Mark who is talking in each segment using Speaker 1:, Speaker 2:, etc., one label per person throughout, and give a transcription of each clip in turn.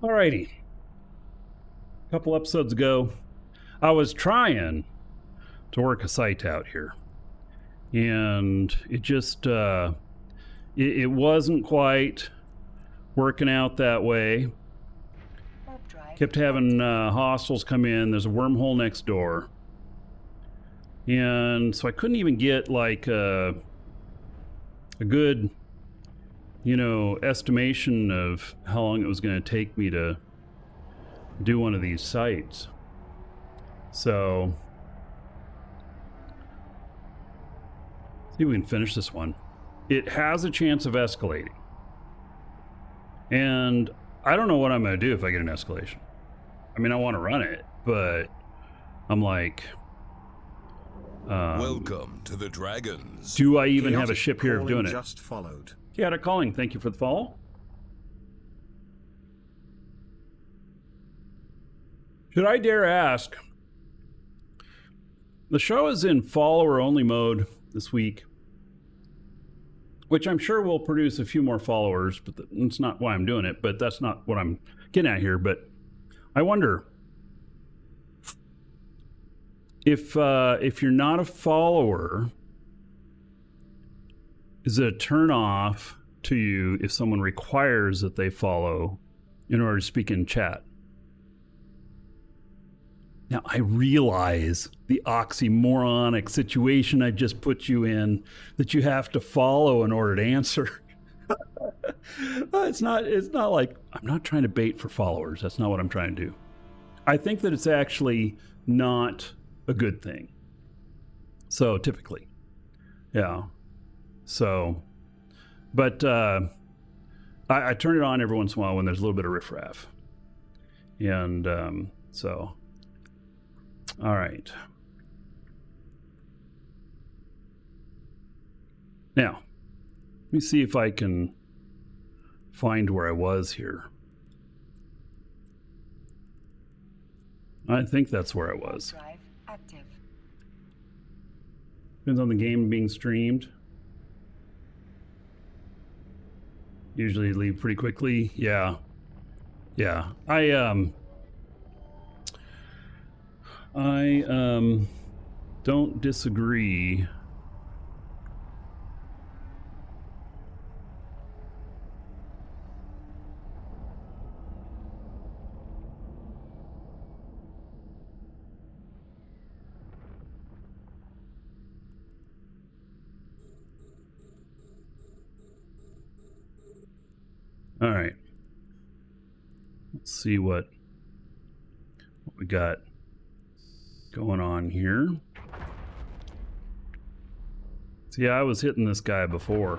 Speaker 1: Alrighty. A couple episodes ago, I was trying to work a site out here, and it just it wasn't quite working out that way. Kept having hostiles come in. There's a wormhole next door, and so I couldn't even get like a good, estimation of how long it was going to take me to do one of these sites. So, see if we can finish this one. It has a chance of escalating, and I don't know what I'm going to do if I get an escalation. I mean, I want to run it, but I'm like,
Speaker 2: welcome to the Dragons.
Speaker 1: Do I even have a ship here of doing it?
Speaker 3: Just followed.
Speaker 1: Chaotic Calling, thank you for the follow. Should I dare ask, the show is in follower only mode this week, which I'm sure will produce a few more followers, but that's not why I'm doing it, but that's not what I'm getting at here. But I wonder if you're not a follower, is it a turn off to you if someone requires that they follow in order to speak in chat? Now, I realize the oxymoronic situation I just put you in, that you have to follow in order to answer. It's not like, I'm not trying to bait for followers. That's not what I'm trying to do. I think that it's actually not a good thing. So typically, yeah. So, but I turn it on every once in a while when there's a little bit of riffraff. And so, all right. Now, let me see if I can find where I was here. I think that's where I was.
Speaker 4: Drive active.
Speaker 1: Depends on the game being streamed. Usually leave pretty quickly. Yeah. I don't disagree. All right. Let's see what we got going on here. See, I was hitting this guy before.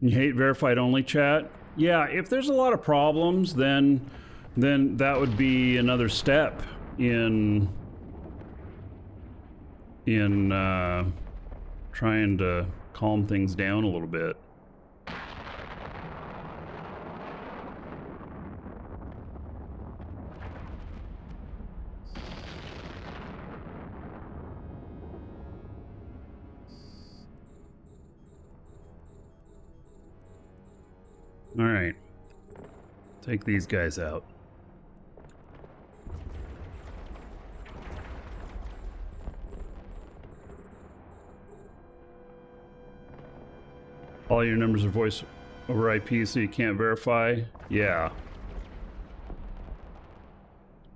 Speaker 1: You hate verified only chat? Yeah, if there's a lot of problems, then that would be another step in trying to calm things down a little bit. All right, take these guys out. All your numbers are voice over IP, so you can't verify? Yeah.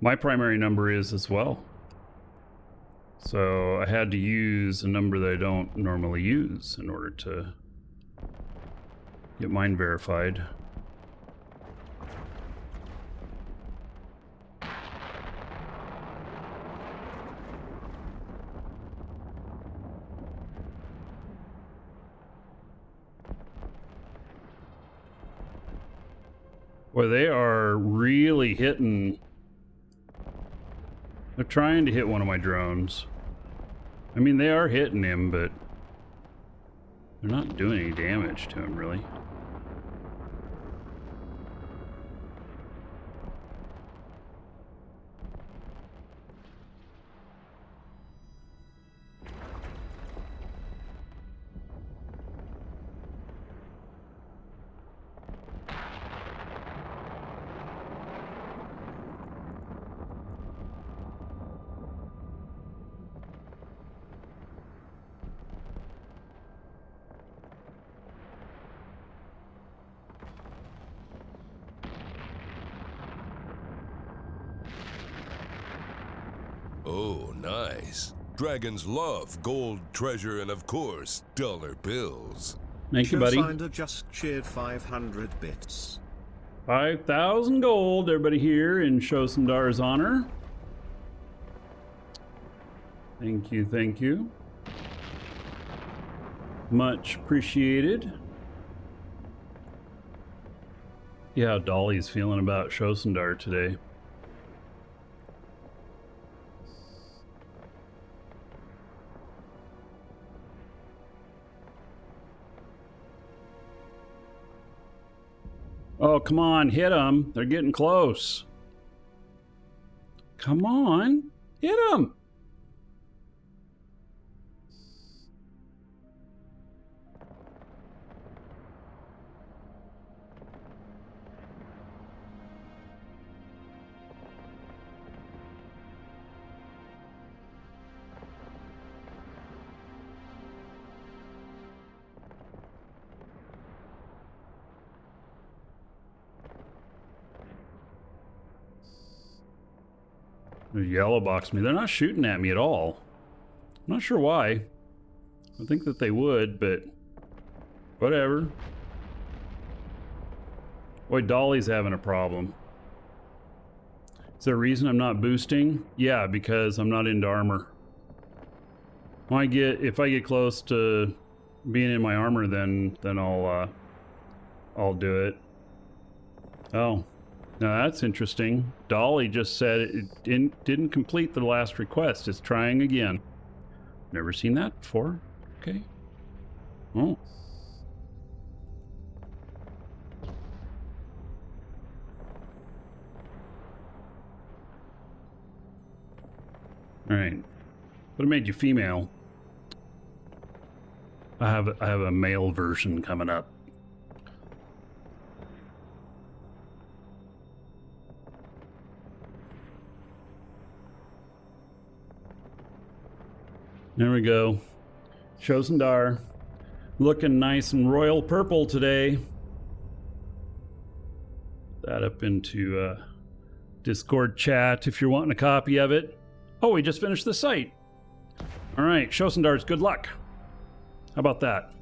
Speaker 1: My primary number is as well. So I had to use a number that I don't normally use in order to get mine verified. Boy, they are really hitting. They're trying to hit one of my drones. I mean, they are hitting him, but they're not doing any damage to him, really.
Speaker 2: nice. Dragons love gold, treasure, and of course, dollar bills.
Speaker 1: Thank you, buddy.
Speaker 3: Showfinder just cheered 500 bits.
Speaker 1: 5,000 gold, everybody here in Shosundar's honor. Thank you, thank you. Much appreciated. Yeah, how Dolly's feeling about Shosundar today. Oh, come on, hit them. They're getting close. Come on, hit them. They yellow box me. They're not shooting at me at all. I'm not sure why. I think that they would, but whatever. Boy, Dolly's having a problem. Is there a reason I'm not boosting? Yeah, because I'm not into armor. If I get close to being in my armor, then I'll do it. Oh. Now that's interesting. Dolly just said it didn't complete the last request. It's trying again. Never seen that before. Okay. Oh. All right. What made you female? I have a male version coming up. There we go. Shosundar. Looking nice and royal purple today. Put that up into Discord chat if you're wanting a copy of it. Oh, we just finished the site. All right, Shosundar's good luck. How about that?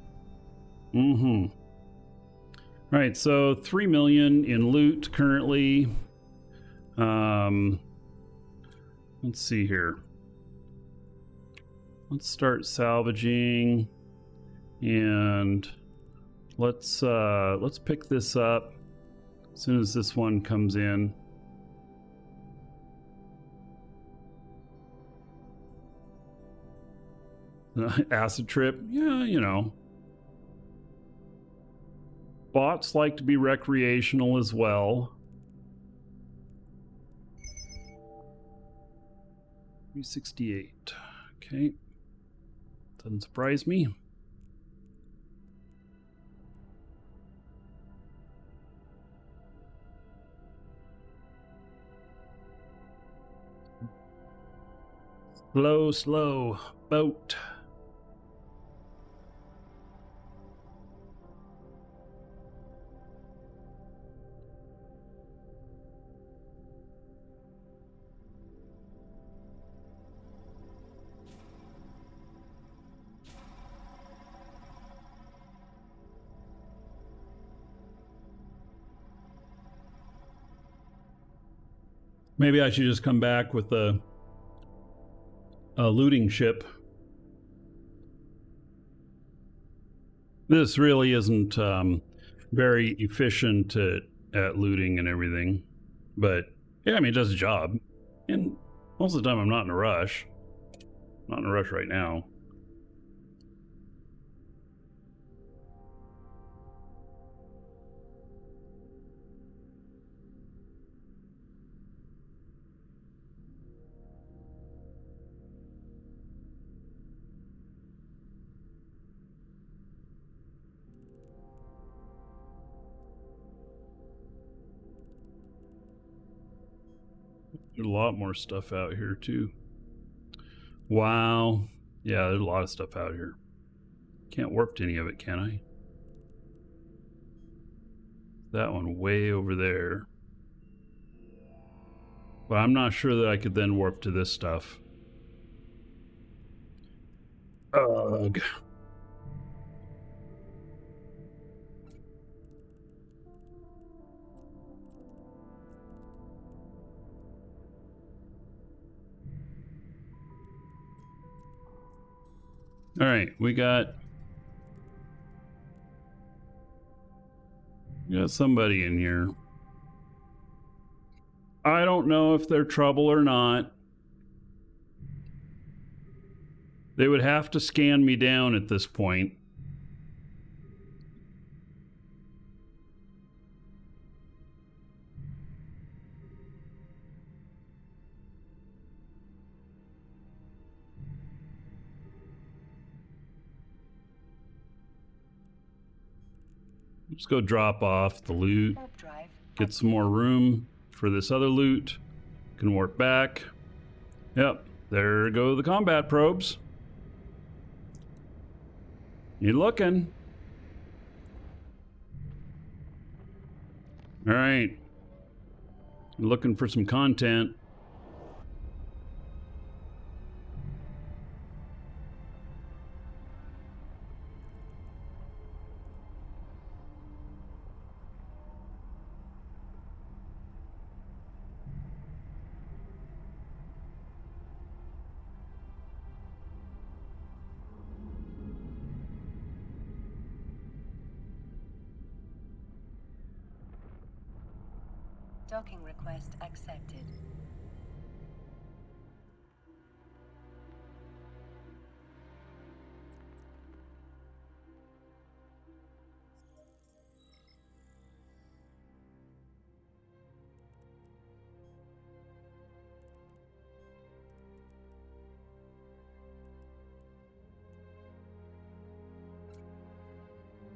Speaker 1: Mm-hmm. All right, so 3 million in loot currently. Let's see here. Let's start salvaging, and let's pick this up as soon as this one comes in. Acid trip, yeah, you know. Bots like to be recreational as well. 368. Okay. Doesn't surprise me. Slow, slow boat. Maybe I should just come back with a looting ship. This really isn't very efficient at looting and everything. But, yeah, I mean, it does the job. And most of the time I'm not in a rush. Not in a rush right now. There's a lot more stuff out here too. Wow. Yeah, there's a lot of stuff out here. Can't warp to any of it, can I? That one way over there. But I'm not sure that I could then warp to this stuff. Ugh. All right, we got somebody in here. I don't know if they're trouble or not. They would have to scan me down at this point. Let's go drop off the loot. Get some more room for this other loot. Can warp back. Yep, there go the combat probes. You looking? All right. Looking for some content.
Speaker 4: Docking request accepted.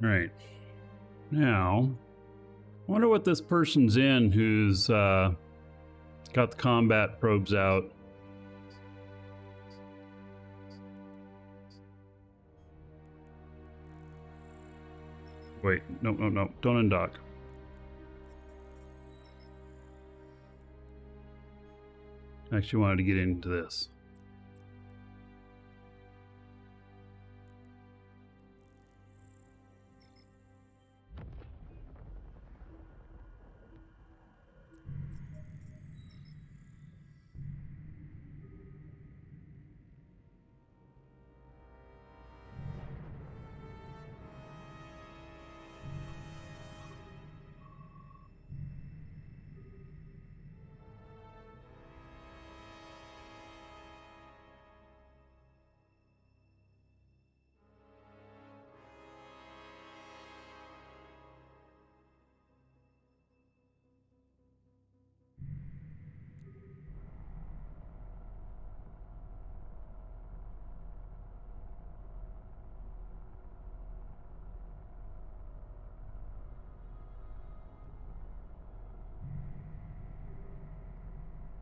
Speaker 1: Right. Now, I wonder what this person's in who's got the combat probes out. Wait, no, don't undock. I actually wanted to get into this.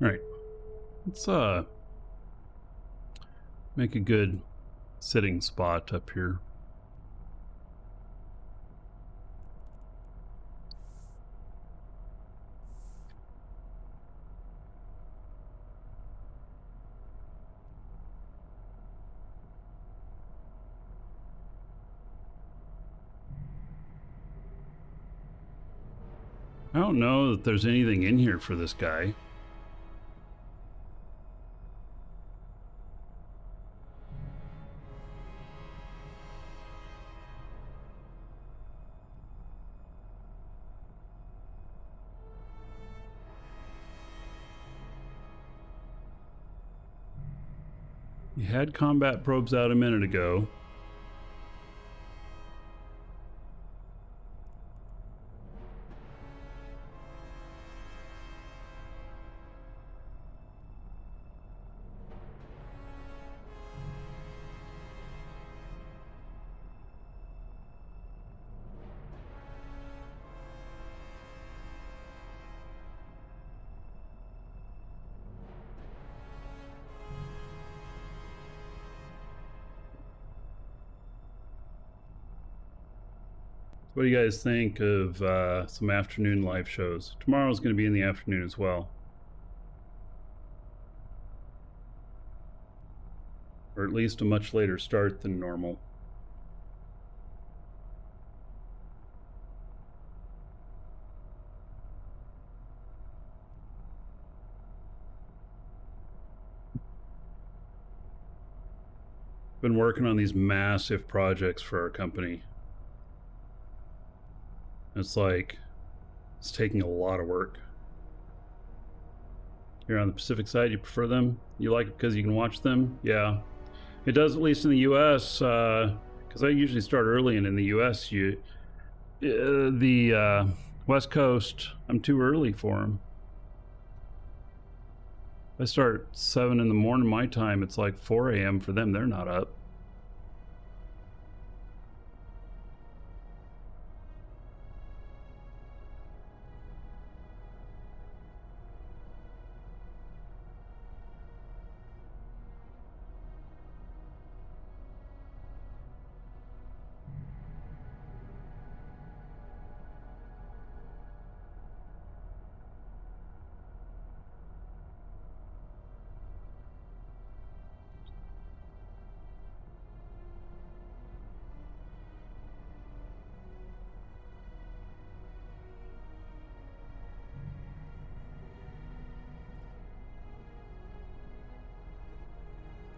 Speaker 1: Right. Let's make a good sitting spot up here. I don't know that there's anything in here for this guy. You had combat probes out a minute ago. What do you guys think of some afternoon live shows? Tomorrow's going to be in the afternoon as well. or at least a much later start than normal. Been working on these massive projects for our company. It's like, it's taking a lot of work. Here on the Pacific side, you prefer them? You like it because you can watch them? Yeah. It does, at least in the US, because I usually start early, and in the US, the West Coast, I'm too early for them. I start 7 in the morning my time, it's like 4 a.m. for them, they're not up.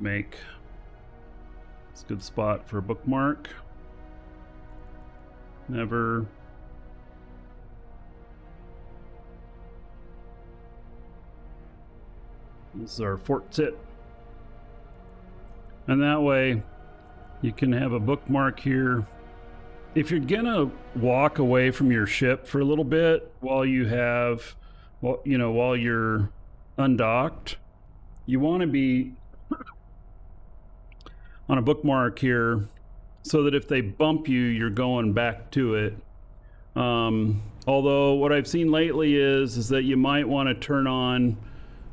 Speaker 1: Make. It's a good spot for a bookmark. Never. This is our fort sit. And that way you can have a bookmark here. If you're gonna walk away from your ship for a little bit while you have, well, you know, while you're undocked, you want to be on a bookmark here so that if they bump you, you're going back to it. Although what I've seen lately is that you might want to turn on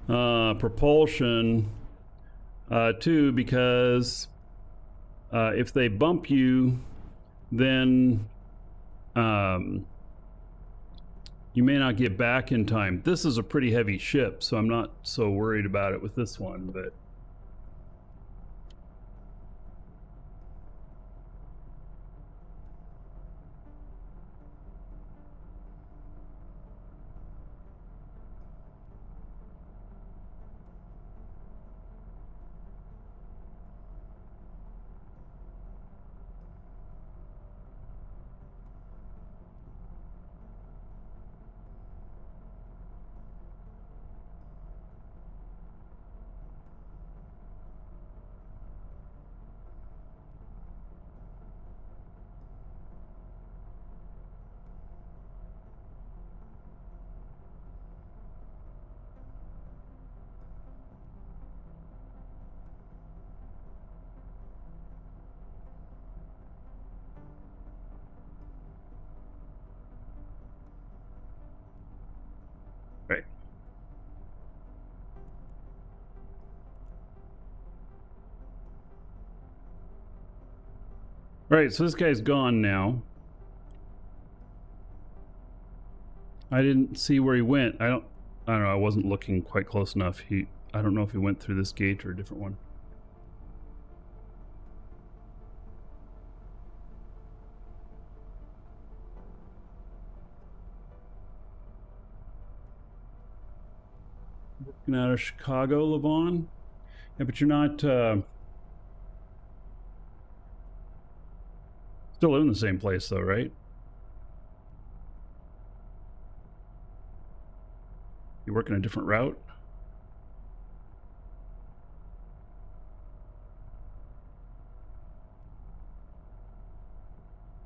Speaker 1: propulsion too, because if they bump you, then you may not get back in time. This is a pretty heavy ship, so I'm not so worried about it with this one, but right. Right, so this guy's gone now. I didn't see where he went. I don't know, I wasn't looking quite close enough. I don't know if he went through this gate or a different one. Working out of Chicago, Levon? Yeah, but you're not still live in the same place though, right? You working a different route?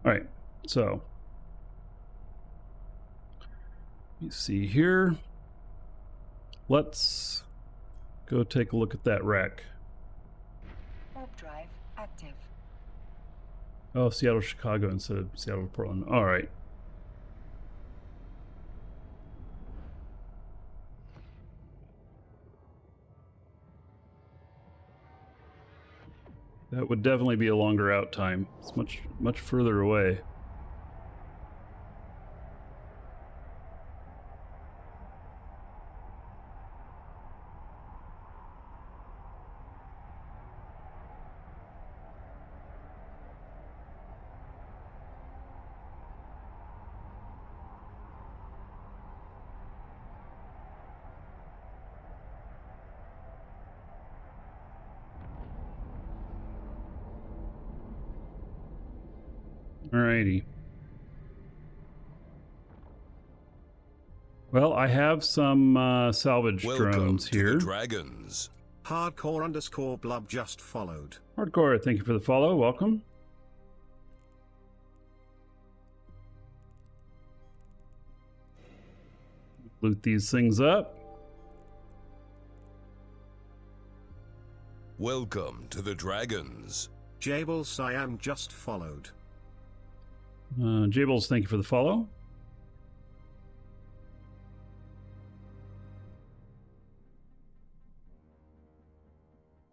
Speaker 1: All right, so you see here. Let's go take a look at that wreck.
Speaker 4: Warp drive active.
Speaker 1: Oh, Seattle, Chicago instead of Seattle, Portland. All right. That would definitely be a longer out time. It's much further away. Alrighty. Well, I have some salvage
Speaker 2: Welcome
Speaker 1: drones
Speaker 2: to
Speaker 1: here.
Speaker 2: the Dragons.
Speaker 3: Hardcore_blub just followed.
Speaker 1: Hardcore, thank you for the follow. Welcome. Loot these things up.
Speaker 2: Welcome to the Dragons.
Speaker 3: Jabel Siam just followed.
Speaker 1: Jables, thank you for the follow.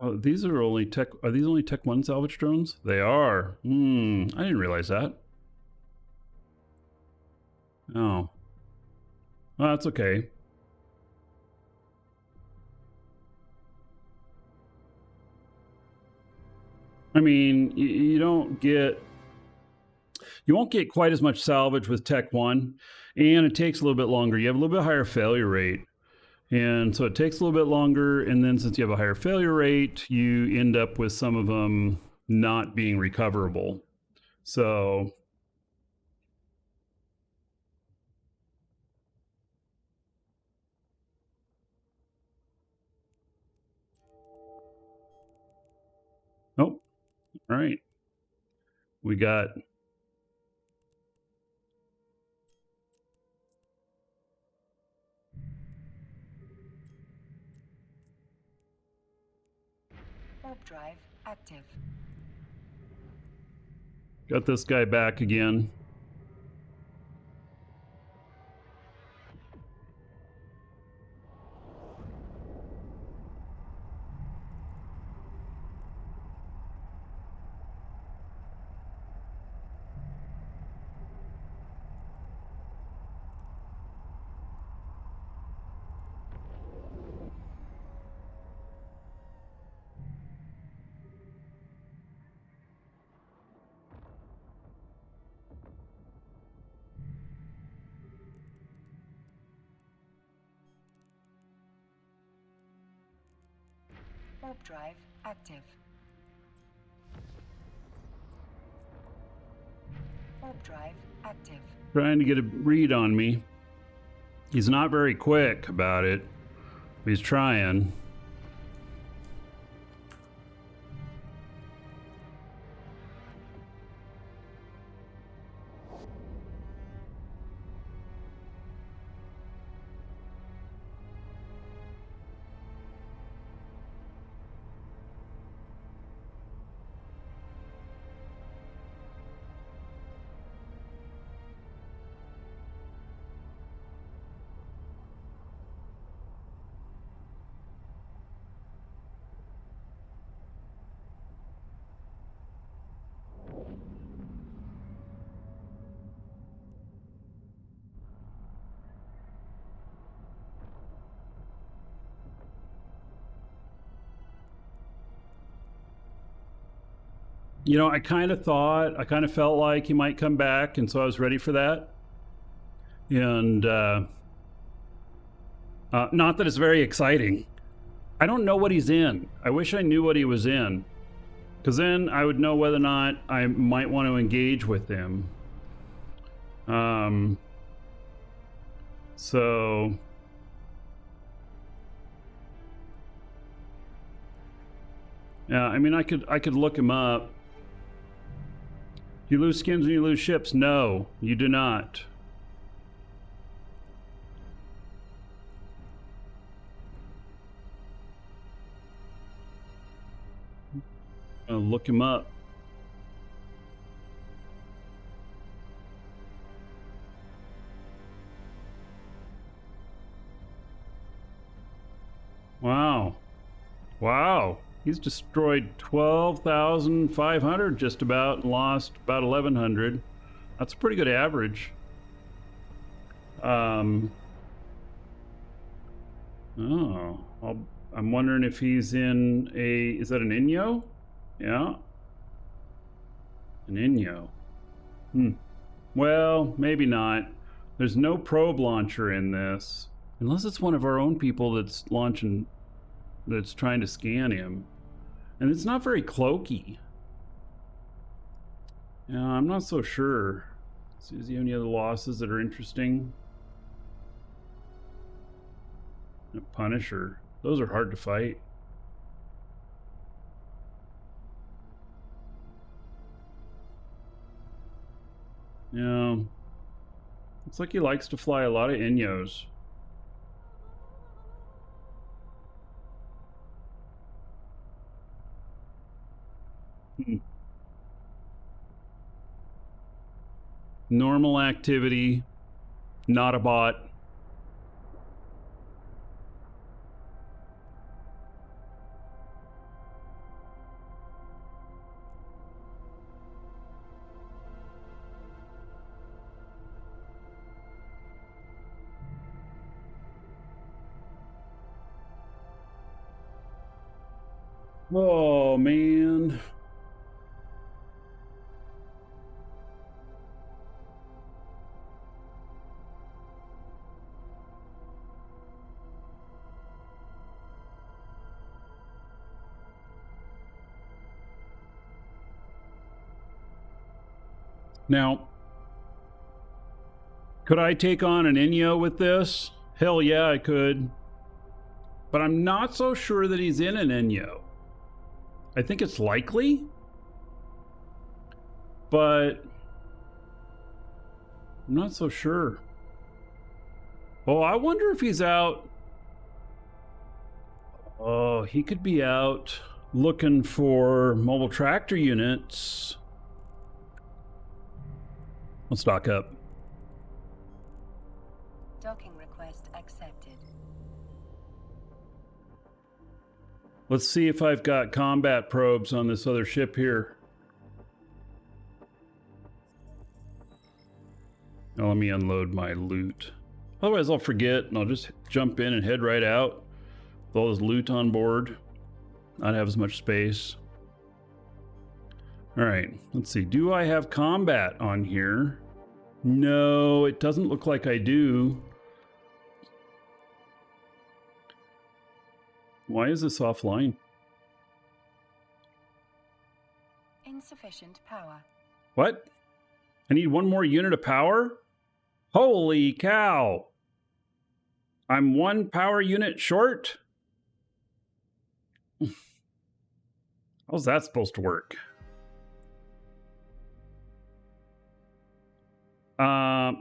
Speaker 1: Oh, these are only tech. Are these only Tech 1 salvage drones? They are. I didn't realize that. Oh. Well, that's okay. I mean, you don't get... You won't get quite as much salvage with Tech 1, and it takes a little bit longer. You have a little bit higher failure rate. And so it takes a little bit longer, and then since you have a higher failure rate, you end up with some of them not being recoverable. So... Oh, all right. We got...
Speaker 4: Warp drive active.
Speaker 1: Got this guy back again.
Speaker 4: Warp drive active. Warp drive active.
Speaker 1: Trying to get a read on me. He's not very quick about it. He's trying. You know, I kind of felt like he might come back, and so I was ready for that. And not that it's very exciting. I don't know what he's in. I wish I knew what he was in, because then I would know whether or not I might want to engage with him. So... Yeah, I mean, I could look him up. You lose skins when you lose ships? No, you do not. I'll look him up. Wow. Wow. He's destroyed 12,500 just about and lost about 1,100. That's a pretty good average. I'm wondering if he's in a... Is that an Inyo? Yeah. An Inyo. Well, maybe not. There's no probe launcher in this. Unless it's one of our own people that's launching... that's trying to scan him. And it's not very cloaky. Yeah, I'm not so sure. See, is there any other losses that are interesting? A Punisher. Those are hard to fight. Yeah. Looks like he likes to fly a lot of Inyos. Normal activity, not a bot. Oh, man. Now, could I take on an Inyo with this? Hell yeah, I could. But I'm not so sure that he's in an Inyo. I think it's likely, but I'm not so sure. Oh, I wonder if he's out. Oh, he could be out looking for mobile tractor units. Let's dock up.
Speaker 4: Docking request accepted.
Speaker 1: Let's see if I've got combat probes on this other ship here. Now let me unload my loot. Otherwise I'll forget and I'll just jump in and head right out with all this loot on board. Not have as much space. All right, let's see. Do I have combat on here? No, it doesn't look like I do. Why is this offline?
Speaker 4: Insufficient power.
Speaker 1: What? I need one more unit of power? Holy cow! I'm one power unit short? How's that supposed to work?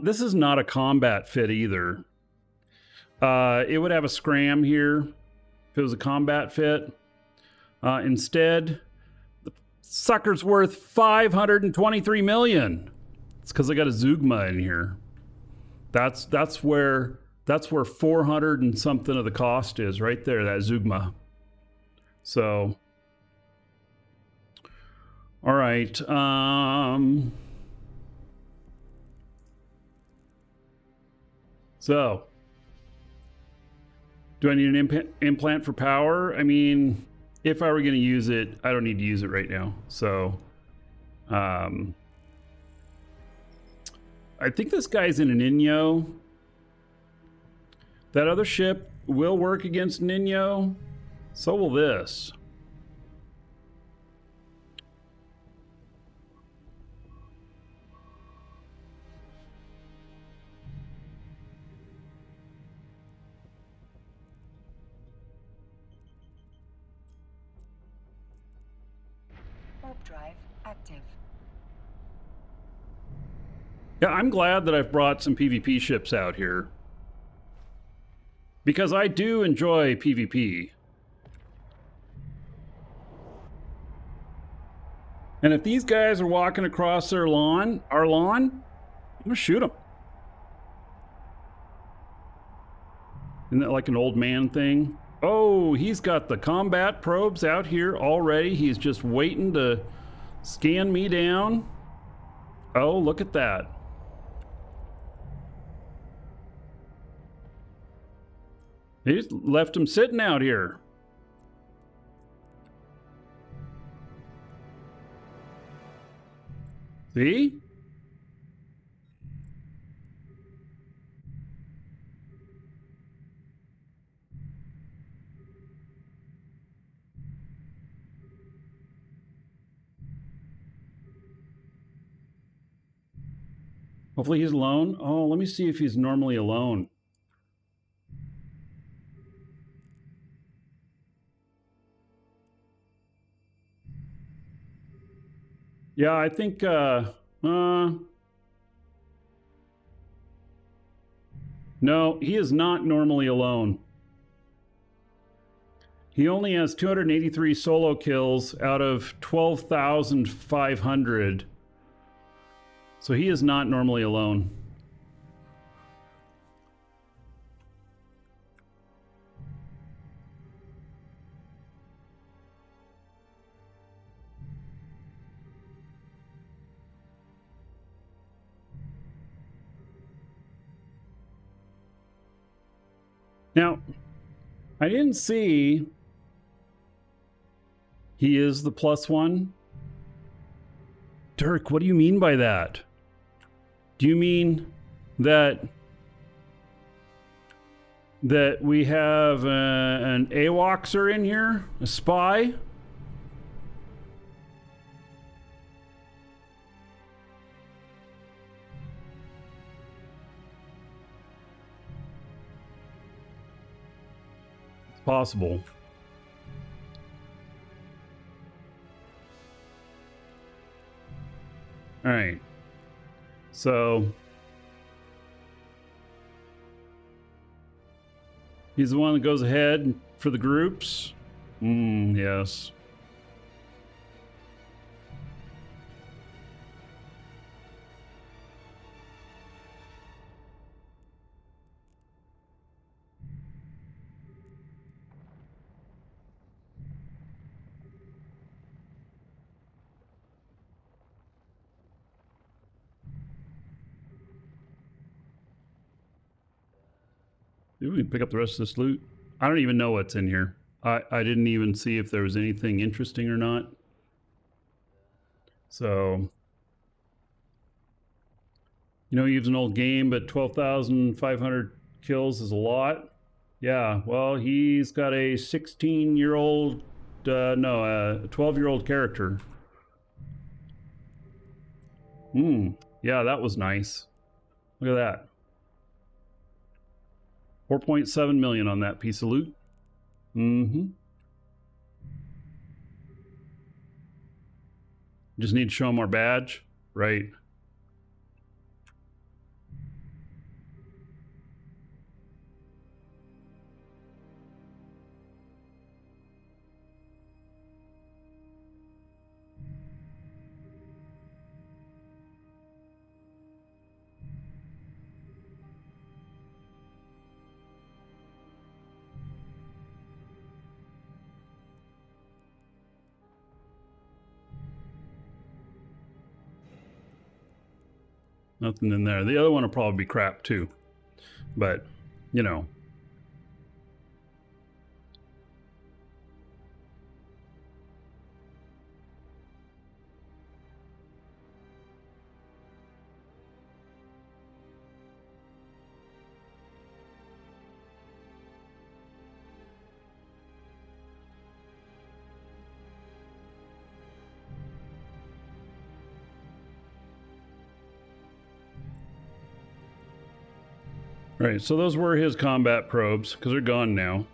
Speaker 1: This is not a combat fit either. It would have a scram here if it was a combat fit. Instead, the sucker's worth 523 million. It's because I got a Zeugma in here. That's where 400 and something of the cost is right there, that Zeugma. So, all right. So, do I need an implant for power? I mean, if I were going to use it, I don't need to use it right now. So, I think this guy's in an Inyo. That other ship will work against an Inyo. So will this.
Speaker 4: Warp drive active.
Speaker 1: Yeah, I'm glad that I've brought some PvP ships out here. Because I do enjoy PvP. And if these guys are walking across our lawn, I'm gonna shoot them. Isn't that like an old man thing? Oh, he's got the combat probes out here already. He's just waiting to scan me down. Oh, look at that. He just left him sitting out here. See? Hopefully he's alone. Oh, let me see if he's normally alone. Yeah, I think, no, he is not normally alone. He only has 283 solo kills out of 12,500. So he is not normally alone. Now, I didn't see he is the +1. Dirk, what do you mean by that? Do you mean that we have an AWOXer in here? A spy? It's possible. All right. So he's the one that goes ahead for the groups. Yes. Maybe we can pick up the rest of this loot. I don't even know what's in here. I didn't even see if there was anything interesting or not. So, you know, he was an old game, but 12,500 kills is a lot. Yeah, well, he's got a 16-year-old, a 12-year-old character. Yeah, that was nice. Look at that. 4.7 million on that piece of loot. Just need to show him our badge, right? Nothing in there. The other one will probably be crap too. But, you know. Right, so those were his combat probes, because they're gone now.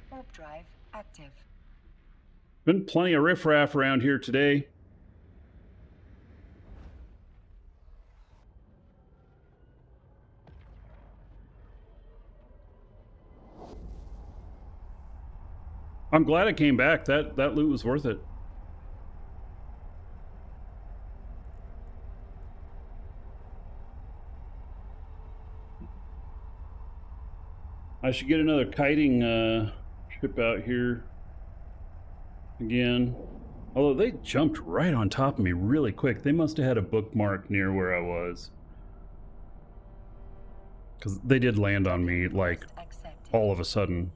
Speaker 4: Warp drive active.
Speaker 1: Been plenty of riffraff around here today. I'm glad it came back. That loot was worth it. I should get another kiting ship out here again. Although they jumped right on top of me really quick. They must have had a bookmark near where I was. Because they did land on me like all of a sudden.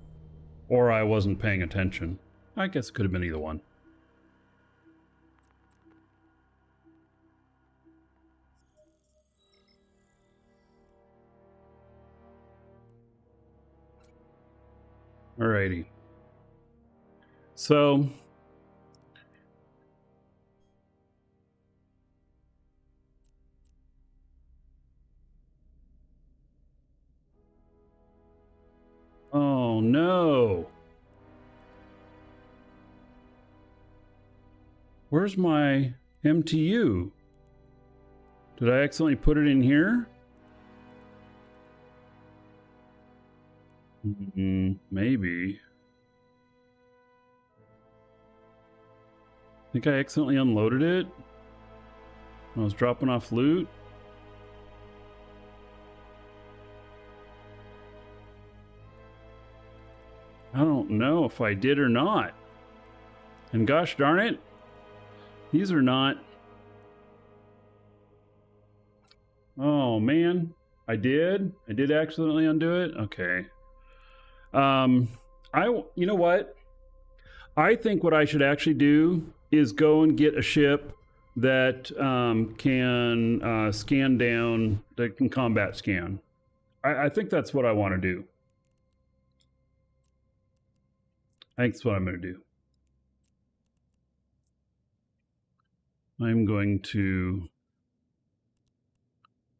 Speaker 1: Or I wasn't paying attention. I guess it could have been either one. Alrighty. So oh no. Where's my MTU? Did I accidentally put it in here? Maybe. I think I accidentally unloaded it when I was dropping off loot. I don't know if I did or not. And gosh darn it, these are not. Oh man, I did accidentally undo it. Okay. You know what? I think what I should actually do is go and get a ship that can scan down, that can combat scan. I think that's what I want to do. I think that's what I'm going to do. I'm going to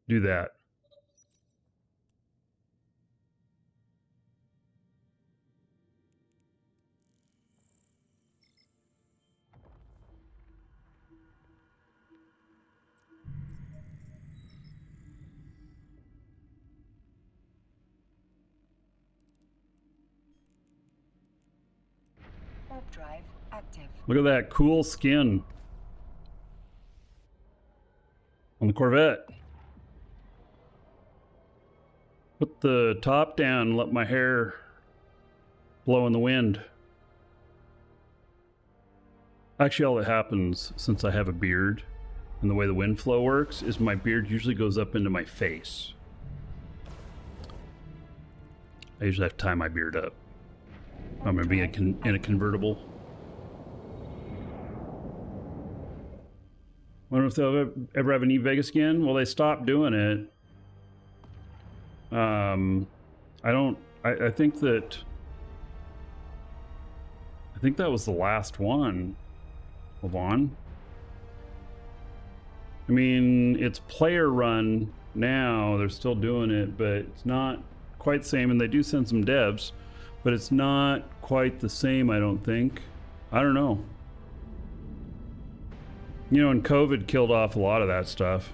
Speaker 1: do that.
Speaker 4: Warp drive active.
Speaker 1: Look at that cool skin on the Corvette. Put the top down and let my hair blow in the wind. Actually, all that happens since I have a beard and the way the wind flow works is my beard usually goes up into my face. I usually have to tie my beard up. I'm going to be in a convertible. Wonder if they'll ever have an E-Vegas again? Well, they stopped doing it. I think that was the last one. Hold on. I mean, it's player run now. They're still doing it, but it's not quite the same. And they do send some devs, but it's not quite the same, I don't think. I don't know. You know, and COVID killed off a lot of that stuff.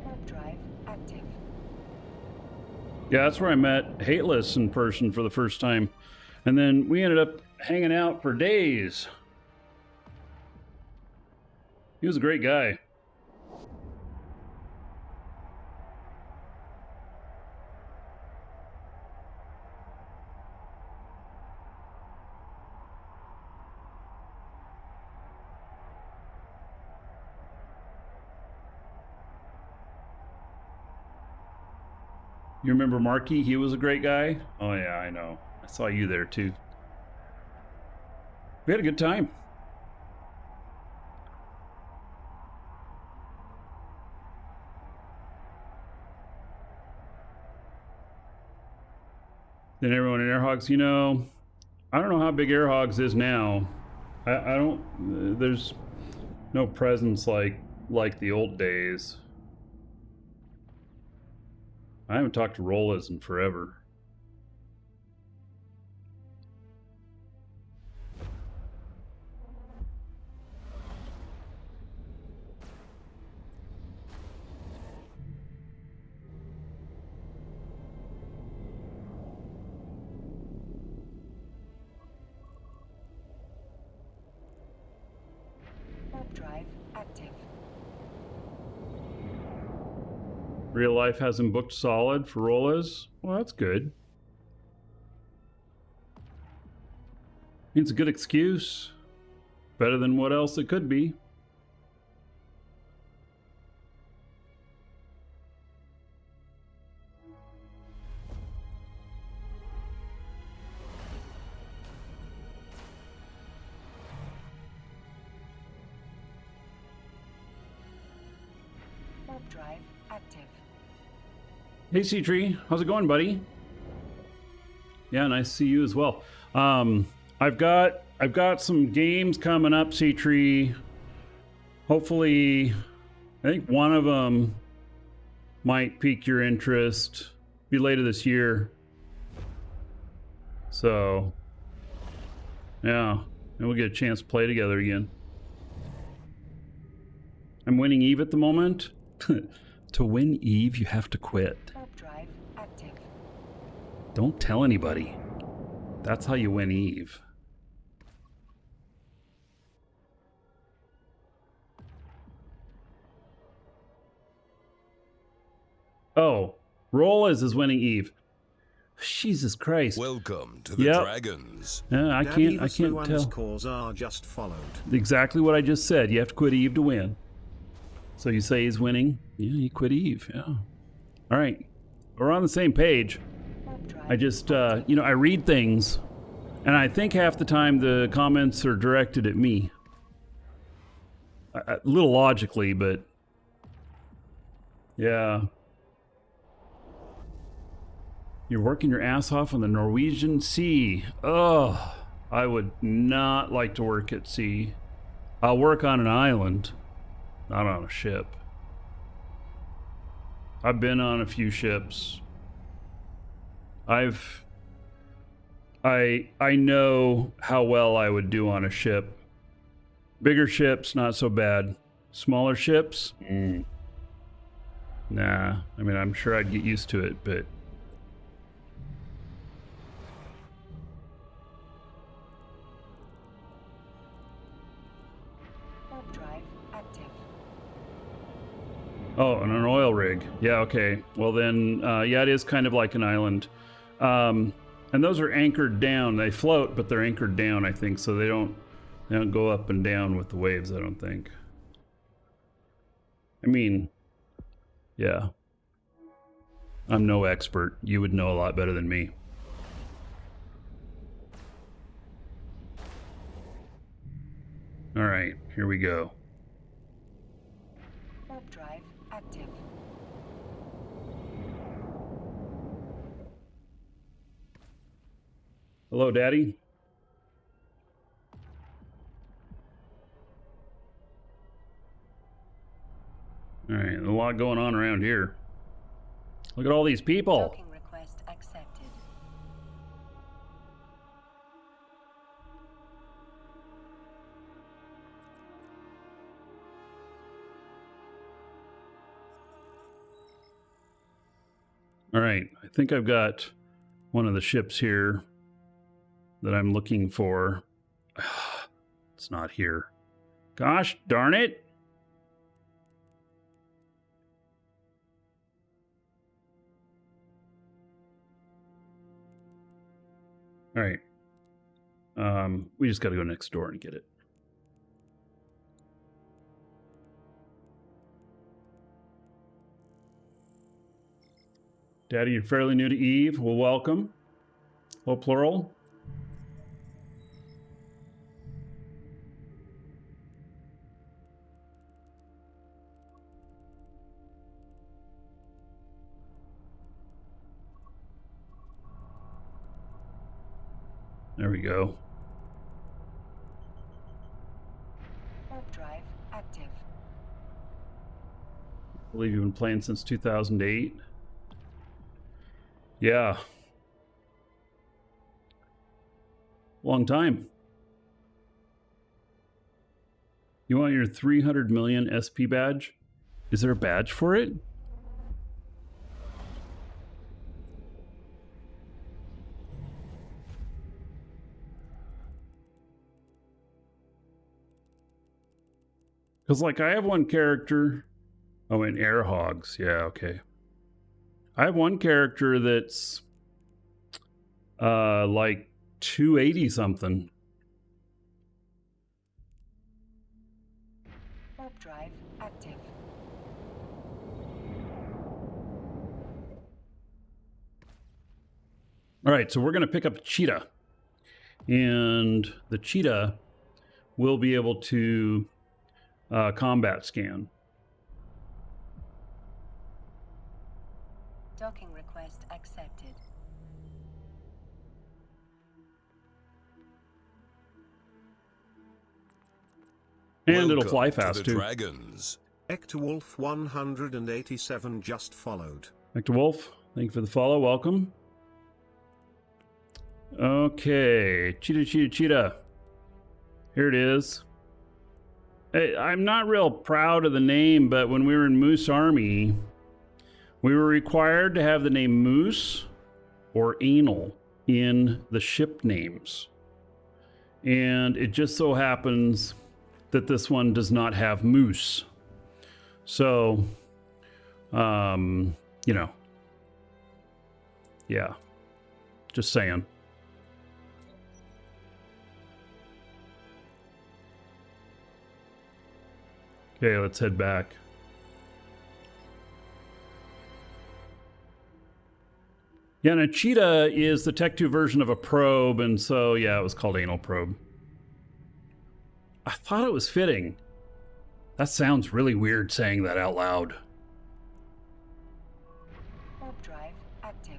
Speaker 4: Warp drive active.
Speaker 1: Yeah, that's where I met Hateless in person for the first time. And then we ended up hanging out for days. He was a great guy. You remember Markee? He was a great guy. Oh yeah, I know. I saw you there too. We had a good time. Then everyone in Airhogs, you know, I don't know how big Airhogs is now. I don't, there's no presence like the old days. I haven't talked to Rolas in forever.
Speaker 4: Warp drive active.
Speaker 1: Real life hasn't booked solid for Rolas. Well, that's good. It's a good excuse. Better than what else it could be.
Speaker 4: Warp drive active.
Speaker 1: Hey, C-Tree. How's it going, buddy? Yeah, nice to see you as well. I've got some games coming up, C-Tree. Hopefully, I think one of them might pique your interest. Be later this year. So, yeah, and we'll get a chance to play together again. I'm winning Eve at the moment. To win Eve, you have to quit.
Speaker 4: Warp drive active.
Speaker 1: Don't tell anybody. That's how you win Eve. Oh, Rollers is winning Eve. Jesus Christ.
Speaker 2: Welcome to the
Speaker 1: Yep.
Speaker 2: Dragons.
Speaker 1: Yeah, I can't tell.
Speaker 3: Underscores are just followed.
Speaker 1: Exactly what I just said. You have to quit Eve to win. So you say he's winning? Yeah, you quit Eve. Yeah. All right. We're on the same page.
Speaker 4: Warp drive.
Speaker 1: I just, you know, I read things, and I think half the time the comments are directed at me. A little logically, but yeah. You're working your ass off on the Norwegian Sea. Oh, I would not like to work at sea. I'll work on an island, not on a ship. I've been on a few ships. I know how well I would do on a ship. Bigger ships, not so bad. Smaller ships? Nah. I mean, I'm sure I'd get used to it, but...
Speaker 4: Warp drive active.
Speaker 1: Oh, and an oil rig. Yeah, okay. Well then, yeah, it is kind of like an island. And those are anchored down. They float, but they're anchored down, I think, so they don't go up and down with the waves, I don't think. I mean, yeah. I'm no expert. You would know a lot better than me. All right, here we go.
Speaker 4: Warp drive active.
Speaker 1: Hello, Daddy. All right, a lot going on around here. Look at all these people.
Speaker 4: Docking request accepted.
Speaker 1: All right, I think I've got one of the ships here that I'm looking for. It's not here. Gosh darn it. All right. We just got to go next door and get it. Daddy, you're fairly new to Eve. Well, welcome. Hello, plural. There we go.
Speaker 4: Warp drive active.
Speaker 1: I believe you've been playing since 2008. Yeah. Long time. You want your 300 million SP badge? Is there a badge for it? Because, like, I have one character. Oh, and air hogs. Yeah, okay. I have one character that's like 280 something.
Speaker 4: Warp drive active.
Speaker 1: All right, so we're going to pick up a cheetah. And the cheetah will be able to combat scan.
Speaker 4: Docking request accepted.
Speaker 1: And it'll
Speaker 2: Welcome
Speaker 1: fly
Speaker 2: to
Speaker 1: fast
Speaker 2: the
Speaker 1: too.
Speaker 2: Dragons.
Speaker 3: Ectowolf 187 just followed.
Speaker 1: Victor Wolf, thank you for the follow. Welcome. Okay, Cheetah. Here it is. Hey, I'm not real proud of the name, but when we were in Moose Army, we were required to have the name Moose or Anal in the ship names. And it just so happens that this one does not have Moose. So, you know, yeah, just saying. Okay, let's head back. Yeah, and a cheetah is the Tech 2 version of a probe, and so, yeah, it was called Anal Probe. I thought it was fitting. That sounds really weird saying that out loud.
Speaker 4: Warp drive active.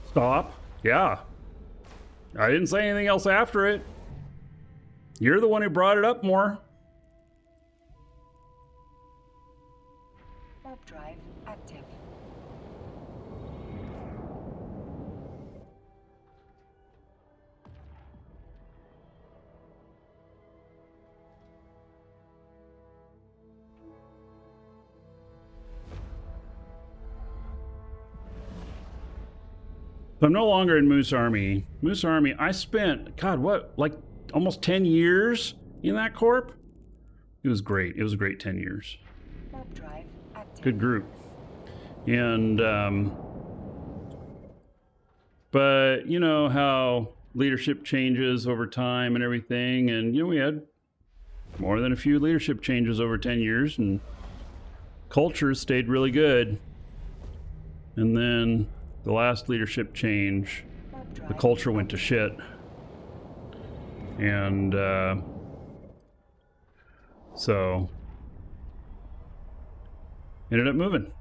Speaker 1: Stop. Yeah. I didn't say anything else after it. You're the one who brought it up more.
Speaker 4: Warp drive active.
Speaker 1: I'm no longer in Moose Army. Moose Army, I spent, God, what, like almost 10 years in that corp? It was great. It was a great 10 years.
Speaker 4: Warp drive active.
Speaker 1: Good group. And, but you know how leadership changes over time and everything. And, you know, we had more than a few leadership changes over 10 years and culture stayed really good. And then the last leadership change,
Speaker 4: Warp
Speaker 1: the
Speaker 4: drive
Speaker 1: culture went to shit. And so ended up moving.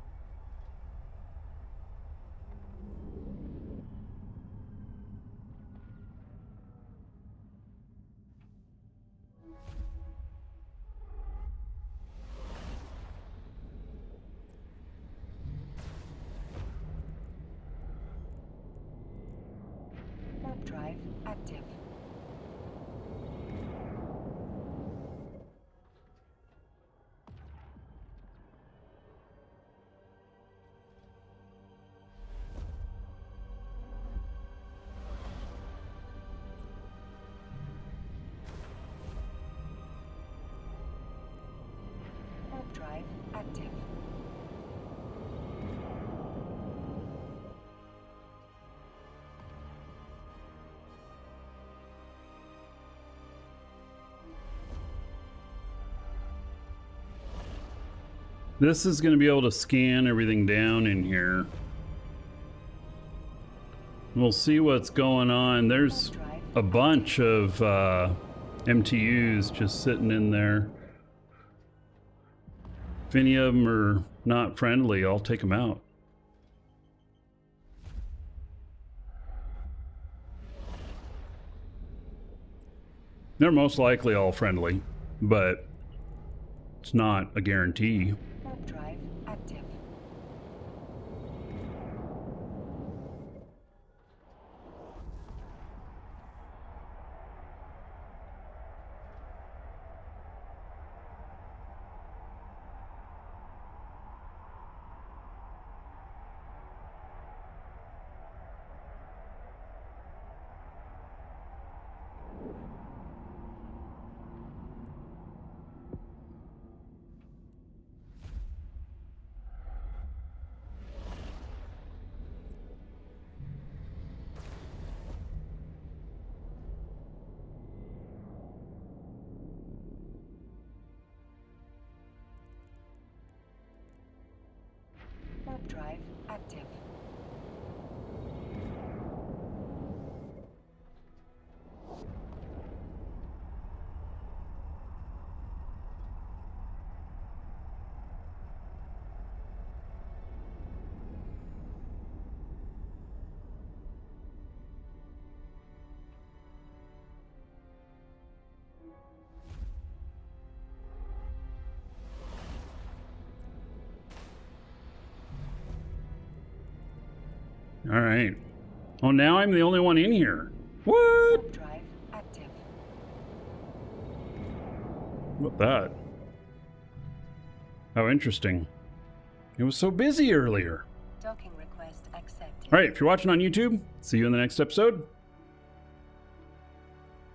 Speaker 4: Warp drive active. Warp drive active.
Speaker 1: This is going to be able to scan everything down in here. We'll see what's going on. There's a bunch of MTUs just sitting in there. If any of them are not friendly, I'll take them out. They're most likely all friendly, but it's not a guarantee.
Speaker 4: Warp drive active.
Speaker 1: All right. Oh, now I'm the only one in here. What?
Speaker 4: Warp drive active.
Speaker 1: What that? How interesting. It was so busy earlier.
Speaker 4: Docking request accepted.
Speaker 1: All right, if you're watching on YouTube, see you in the next episode.